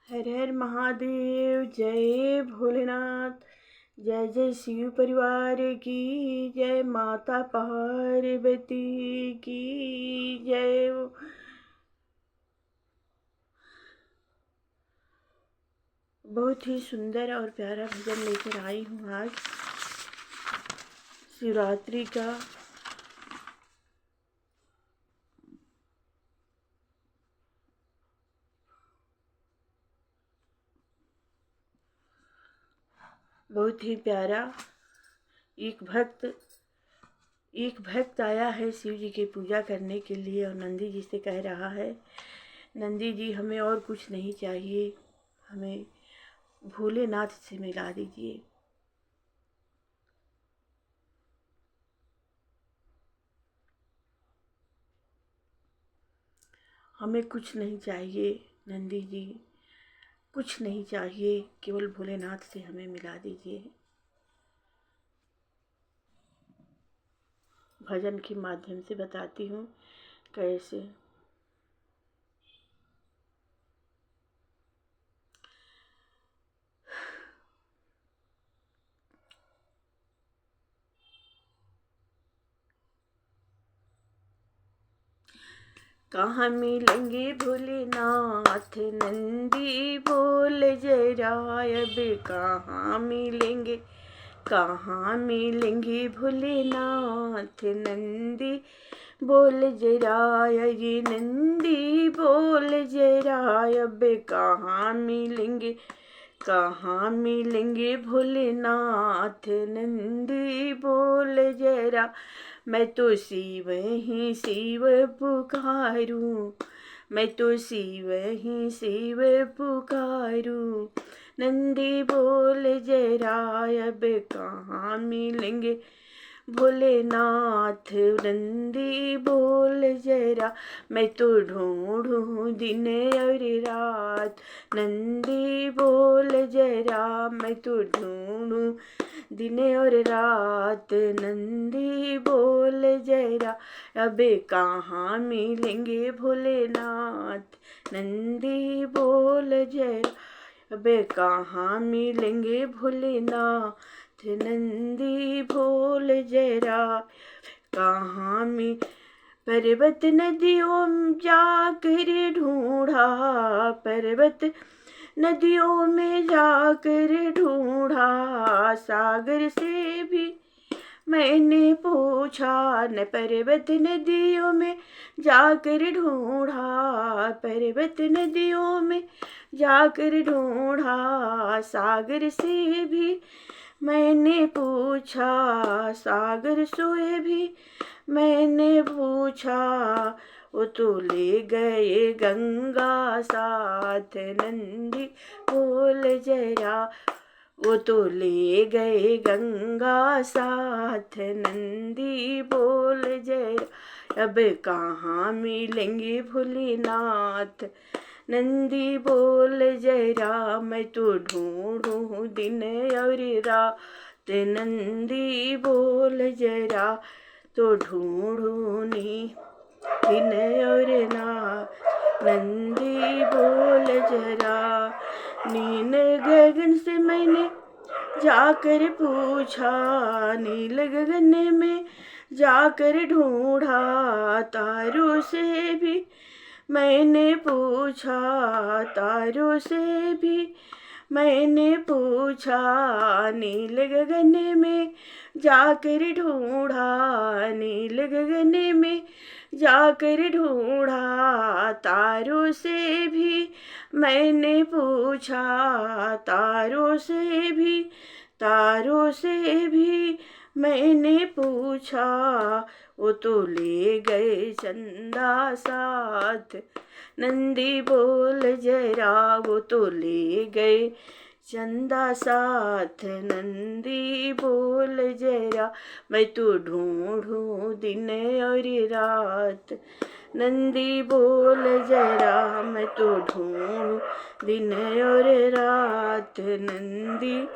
हर हर महादेव। जय भोलेनाथ। जय जय शिव परिवार की जय। माता पार्वती की जय। बहुत ही सुंदर और प्यारा भजन लेकर आई हूँ आज शिवरात्रि का। बहुत ही प्यारा। एक भक्त आया है शिव जी की पूजा करने के लिए और नंदी जी से कह रहा है, नंदी जी हमें और कुछ नहीं चाहिए, हमें भोलेनाथ से मिला दीजिए। हमें कुछ नहीं चाहिए नंदी जी, कुछ नहीं चाहिए, केवल भोलेनाथ से हमें मिला दीजिए। भजन के माध्यम से बताती हूँ कैसे। कहाँ मिलेंगे भोलेनाथ नंदी बोल जरा, अब कहाँ मिलेंगे भोलेनाथ नंदी बोल जरा, ये नंदी बोल जरा, अब कहाँ मिलेंगे भोलेनाथ नंदी बोल जरा। मैं तो शिव ही शिव पुकारूं, मैं तो शिव ही शिव पुकारूं, नंदी बोल जरा, अब कहाँ मिलेंगे भोलेनाथ नंदी बोल जरा। मैं तो ढूंढूं दिन और रात, नंदी बोल जरा, मैं तो ढूंढूं दिन और रात, नंदी बोल जरा, अब कहाँ मिलेंगे भोलेनाथ नंदी बोल जरा, अब कहाँ मिलेंगे भोलेनाथ नंदी बोल जरा। कहाँ में पर्वत नदियों जाकर ढूंढा, पर्वत नदियों में जाकर ढूंढा, सागर से भी मैंने पूछा, न पर्वत नदियों में जाकर ढूंढा, पर्वत नदियों में जाकर ढूंढा, सागर से भी मैंने पूछा, सागर से भी मैंने पूछा, वो तो ले गए गंगा साथ, नंदी बोल जरा, वो तो ले गए गंगा साथ, नंदी बोल जरा, अब कहाँ मिलेंगे भोलेनाथ नंदी बोल जरा। मैं तो ढूंढूं दिन और रात, नंदी बोल जरा, तो ढूंढूनी दिन और रात, नंदी बोल जरा। नील गगन से मैंने जाकर पूछा, नील गगन में जाकर ढूंढा, तारों से भी मैंने पूछा, तारों से भी मैंने पूछा, नील गगन में जाकर ढूंढा, नील गगन में जाकर ढूंढा, तारों से भी मैंने पूछा, तारों से भी मैंने पूछा, वो तो ले गए चंदा साथ, नंदी बोल जरा, वो तो ले गए चंदा साथ, नंदी बोल जरा। मैं तो ढूंढूं दिन और रात, नंदी बोल जरा, मैं तो ढूंढूं दिन और रात, नंदी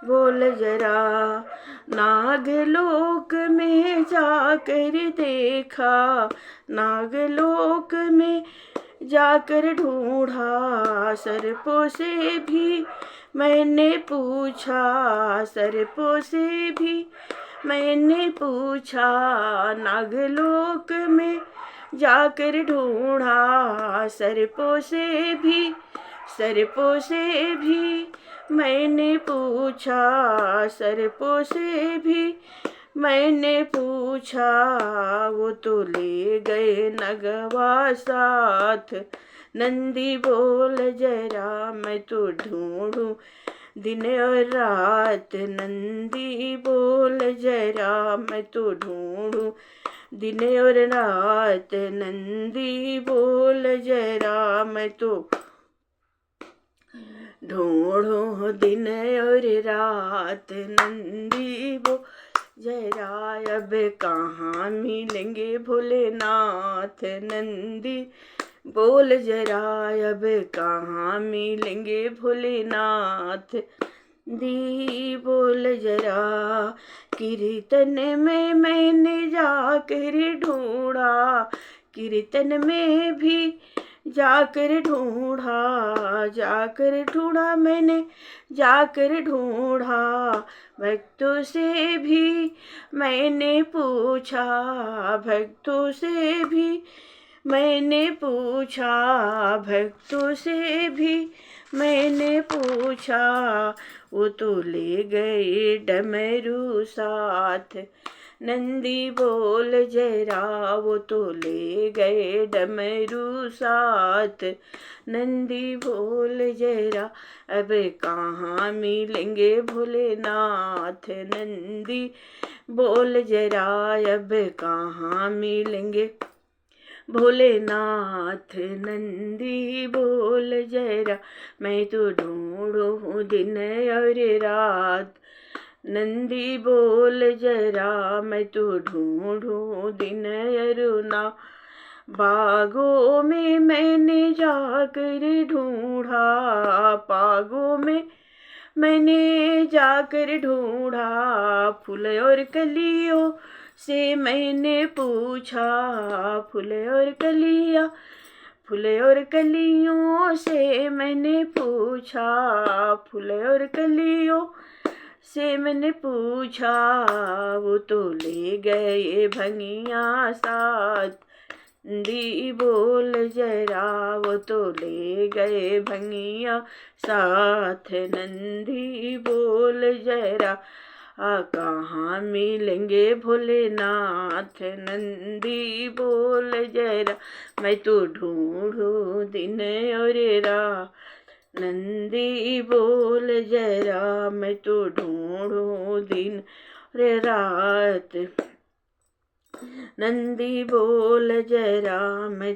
बोल जरा। नागलोक में जाकर देखा, नागलोक में जाकर ढूंढा, सर्पों से भी मैंने पूछा, सर्पों से भी मैंने पूछा, नागलोक में जाकर ढूंढा, सर्पों से भी मैंने पूछा, सर्पों से भी मैंने पूछा, वो तो ले गए नगवा साथ। नंदी बोल जरा मैं तो ढूंढूं दिन और रात, नंदी बोल जरा मैं तो ढूंढूं दिन और रात, नंदी बोल जरा मैं तो ढूंढूं दिन और रात, नंदी बोल जरा अब कहाँ मिलेंगे भोलेनाथ, नंदी बोल जरा अब कहाँ मिलेंगे भोलेनाथ, दी बोल जरा कीर्तन में मैंने जाकर ढूंढा, कीर्तन में भी जाकर ढूंढा मैंने जाकर ढूंढा, भक्तों से भी मैंने पूछा, भक्तों से भी मैंने पूछा, भक्तों से भी मैंने पूछा, वो तो ले गए डमरू साथ। नंदी बोल जरा वो तो ले गए डमरू साथ, नंदी बोल जरा अब कहाँ मिलेंगे भोलेनाथ, नंदी बोल जरा अब कहाँ मिलेंगे भोलेनाथ, नंदी बोल जरा मैं तो ढूंढूं दिन और रात, नंदी बोल जरा मैं तो ढूंढूं दिन और रात, बागों में मैंने जाकर ढूंढा, बागों में मैंने जाकर ढूंढा, फूल और कलियों से मैंने पूछा, फूल और कलियों से मैंने पूछा, फूल और कलियों से मैंने पूछा, वो तो ले गए भंगिया साथ, नंदी बोल जरा वो तो ले गए भंगिया साथ, नंदी बोल जरा कहाँ मिलेंगे भोलेनाथ, नंदी बोल जरा मैं तो ढूंढूं दिन और रात, नंदी बोल जरा मैं तो ढूंढूं दिन और रात, नंदी बोल जरा मैं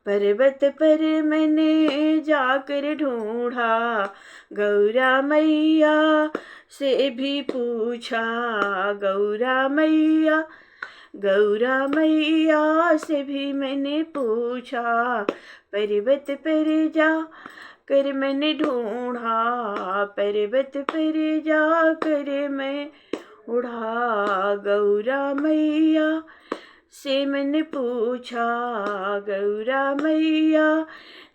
पर्वत पर मैंने जाकर ढूंढा, गौरा मैया से भी पूछा, गौरा मैया से भी मैंने पूछा, पर्वत पर जा कर मैंने ढूंढा, पर्वत पर जा कर मैं उड़ा, गौरा मैया से मैंने पूछा, गौरा मैया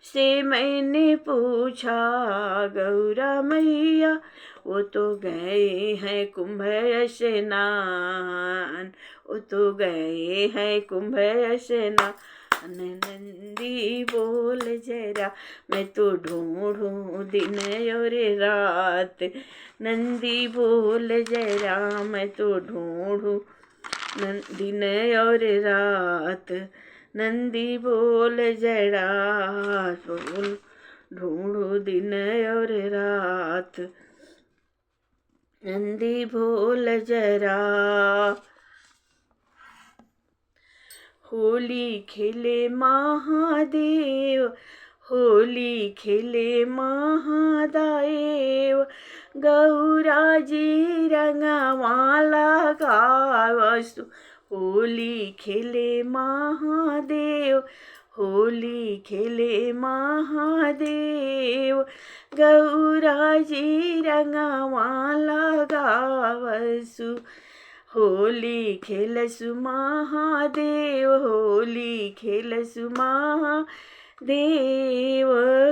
से मैंने पूछा, गौरा मैया वो तो गए हैं कुंभ स्नान, वो तो गए हैं कुंभ स्नान, नंदी बोल जरा मैं तो ढूंढूं दिन और रात, नंदी बोल जरा मैं तो ढूंढूं दिन और रात, नंदी बोल जरा ढूंढूं दिन और रात, नंदी बोल जरा। होली खेले महादेव, होली खेले महादेव, गौरा जी रंगवाला गावसु, होली खेले महादेव, होली खेले महादेव, गौरा जी रंगवाला गावसु, होली खेलसु महादेव, होली खेलसु महादेव,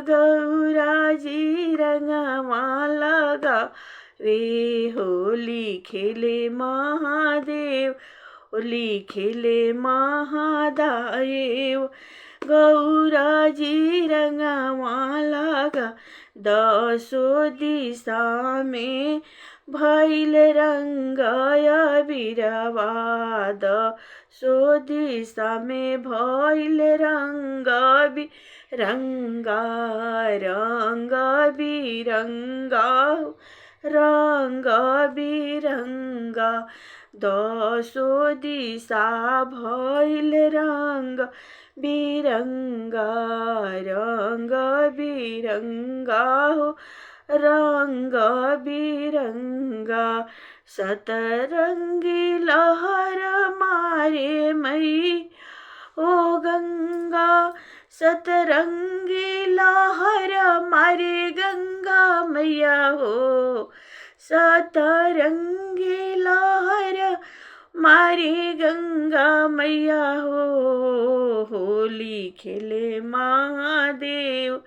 गौरा जी रंगवा लगा वे होली खेले महादेव, होली खेले महादेव। गौरा जी रंगवा लगा 10 दिशा में भैल रंगाय बिरवा, 10 दिशा में भैल रंगा बिरंगा, रंग बिरंगा रंग बिरंगा। 10 दिशा भैल रंग बिरंगा, रंग बिरंगा रंग बिरंगा। सतरंगी लहर मारे मई ओ गंगा, सतरंगी लहर मारे गंगा मैया हो, सतरंगी लहर मारे गंगा मैया हो। होली खेले महादेव,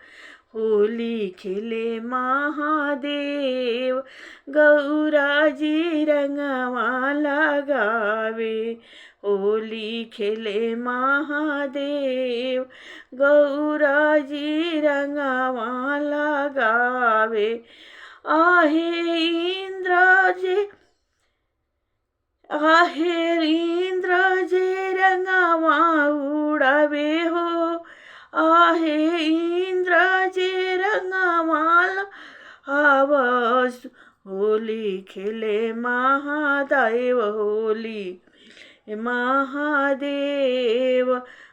होली खेले महादेव। गौरा जी रंगवा लगावे, होली खेले महादेव। गौरा जी रंगवा लगावे। आहे इंद्र जे रंगवा उड़ावे हो, आहे इंद्र जे रंगवा लगावस। होली खेले महादेव, होली महादेव।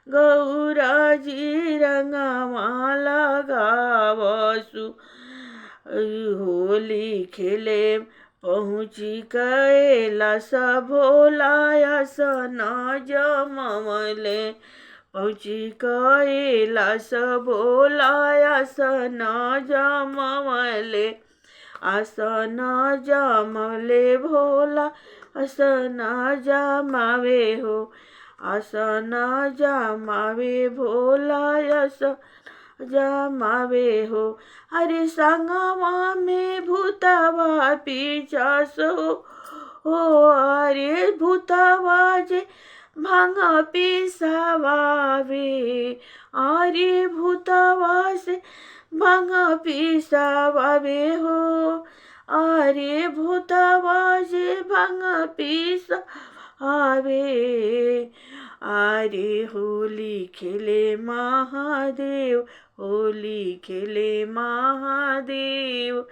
गौरा जी रंगवा लगावसु, होली खेले पहुँची कैलास भोलाया सन जमवले, पहुँची कैलास भोलाया सन जमवले, आसन जमले भोला आसन जमावे हो, आसन जमावे भोला आसन जमावे हो। अरे संगवा में भूतवा पिशाच हो, अरे भूतवा जे भांग पिसावावे, अरे भूतवा से भांग पिसावावे हो, अरे भूतवा से भांग पिसावावे। अरे होली खेले महादेव, होली खेले महादेव।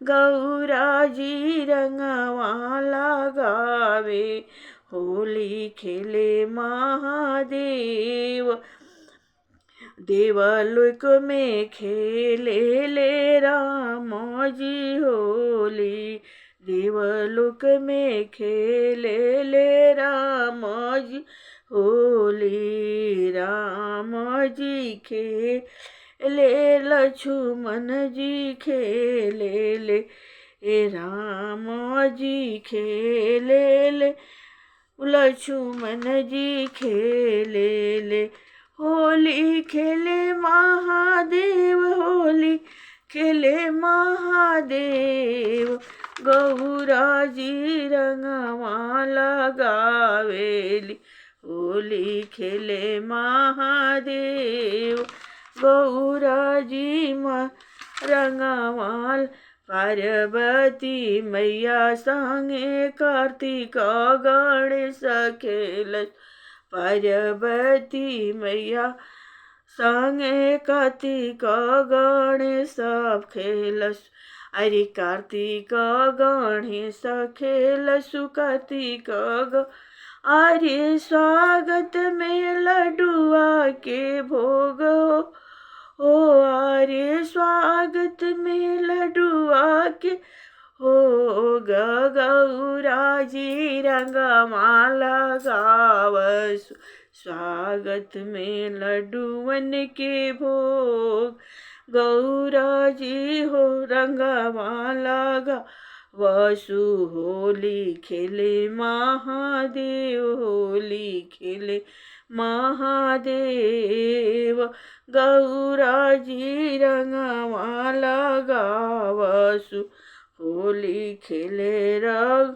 गौरा जी रंगवा लगावे, होली खेले महादेव। देवलोक में खेले ले राम जी होली, देवलोक में खेले ले राम जी होली। राम जी खेले लक्ष्मण जी खेले ले, राम जी खेले ले लक्ष्मण जी खेले ले। होली खेले महादेव, होली खेले महादेव। गौरा जी रंगवा लगावेली, होली खेले महादेव। गौरा जी रंगवा पार्वती मैया संगे कार्तिक गणेश खेलत, पार्वती मैया संगे कार्तिक गणेश खेलस। अरे कार्तिक गणेश खेलसु कार्तिक अरे स्वागत में लड्डुआ के भोग हो, अरे स्वागत में लड्डुआ के हो। गौरा जी रंगवा लगावस, स्वागत में लड्डुअन के भोग। गौरा जी हो रंगवा लगा वसु, होली खेले महादेव, होली खेले महादेव। गौरा जी रंगवा लगा लगावसु होली खेले रघु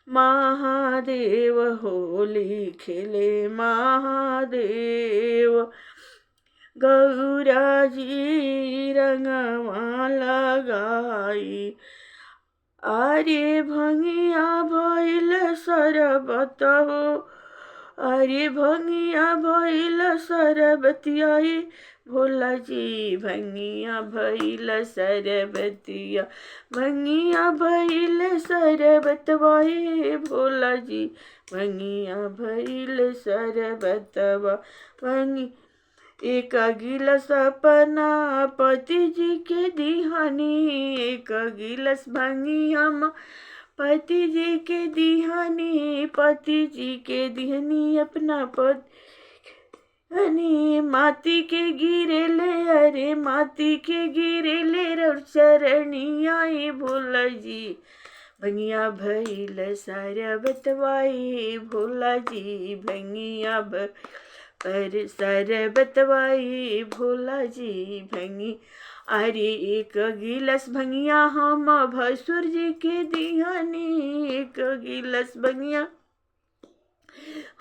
महादेव, होली खेले महादेव। गौरा जी रंगवा लगाई, अरे भंगिया भइल शरबत हो, अरे भंगिया भइल शरबतियाई, भोला जी भंगिया भइल शरबतिया, भंगिया भइल शरबतवाई, भोला जी भंगिया भइल शरबतवा। भंगी एक गिलस अपना पति जी के दिहानी, एक गिलस भंगिया पति जी के दिहानी, पति जी के दिहनी अपना पति, माती के गिरे ले, अरे माती के गिरे ले रौ चरणिया, भोला जी भंगिया भइल शरबतवाई, भोला जी भंगिया पर शरबतवाई, भोला जी भंगी। अरे एक गिलस भंगिया हम भसुर जी के दिहानी, एक गिलस भंगिया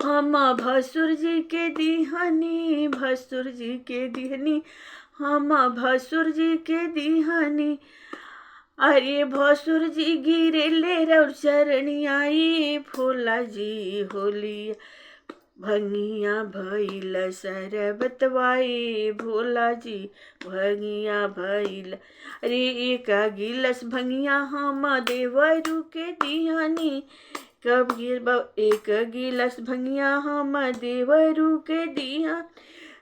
हम भसुर जी के दिहानी, भसुर जी के दिहनी हम भसुर जी के दिहानी, अरे भसुर जी गिरे ले रौ चरणियाई, भोला जी होली भंगिया भइल शरबतवाई, भोला जी भंगिया भइल। अरे एक गिलस भंगिया हम देवरू के दिहानी, कब एक गिलस भंगिया हम देवरू के दिहा,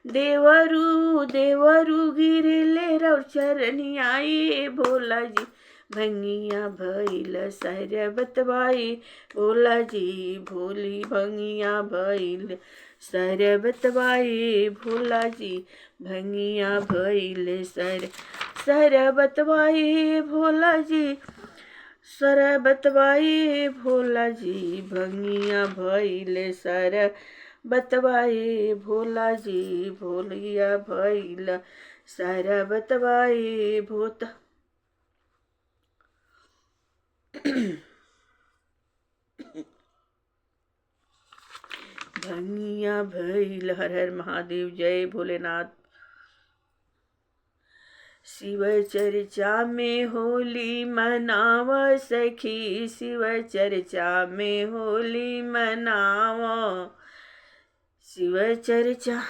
देवरू देवरू गिरे ले रौ चरणियाई, भोला जी भंगिया भइल शरबतवाई, भोला जी भोली भंगिया भइल शरबतवाई, भोला जी भंगिया भइल शरबतवाई, भोला जी शरबतवाई, भोला जी भंगिया भइल शरबतवाई, भोला जी भोलिया भइल शरबतवाई, भोता भंगिया भइल। हर हर महादेव, जय भोलेनाथ। शिव चर्चा में होली मनाव सखी, शिव चर्चा में होली मनाव, शिव चर्चा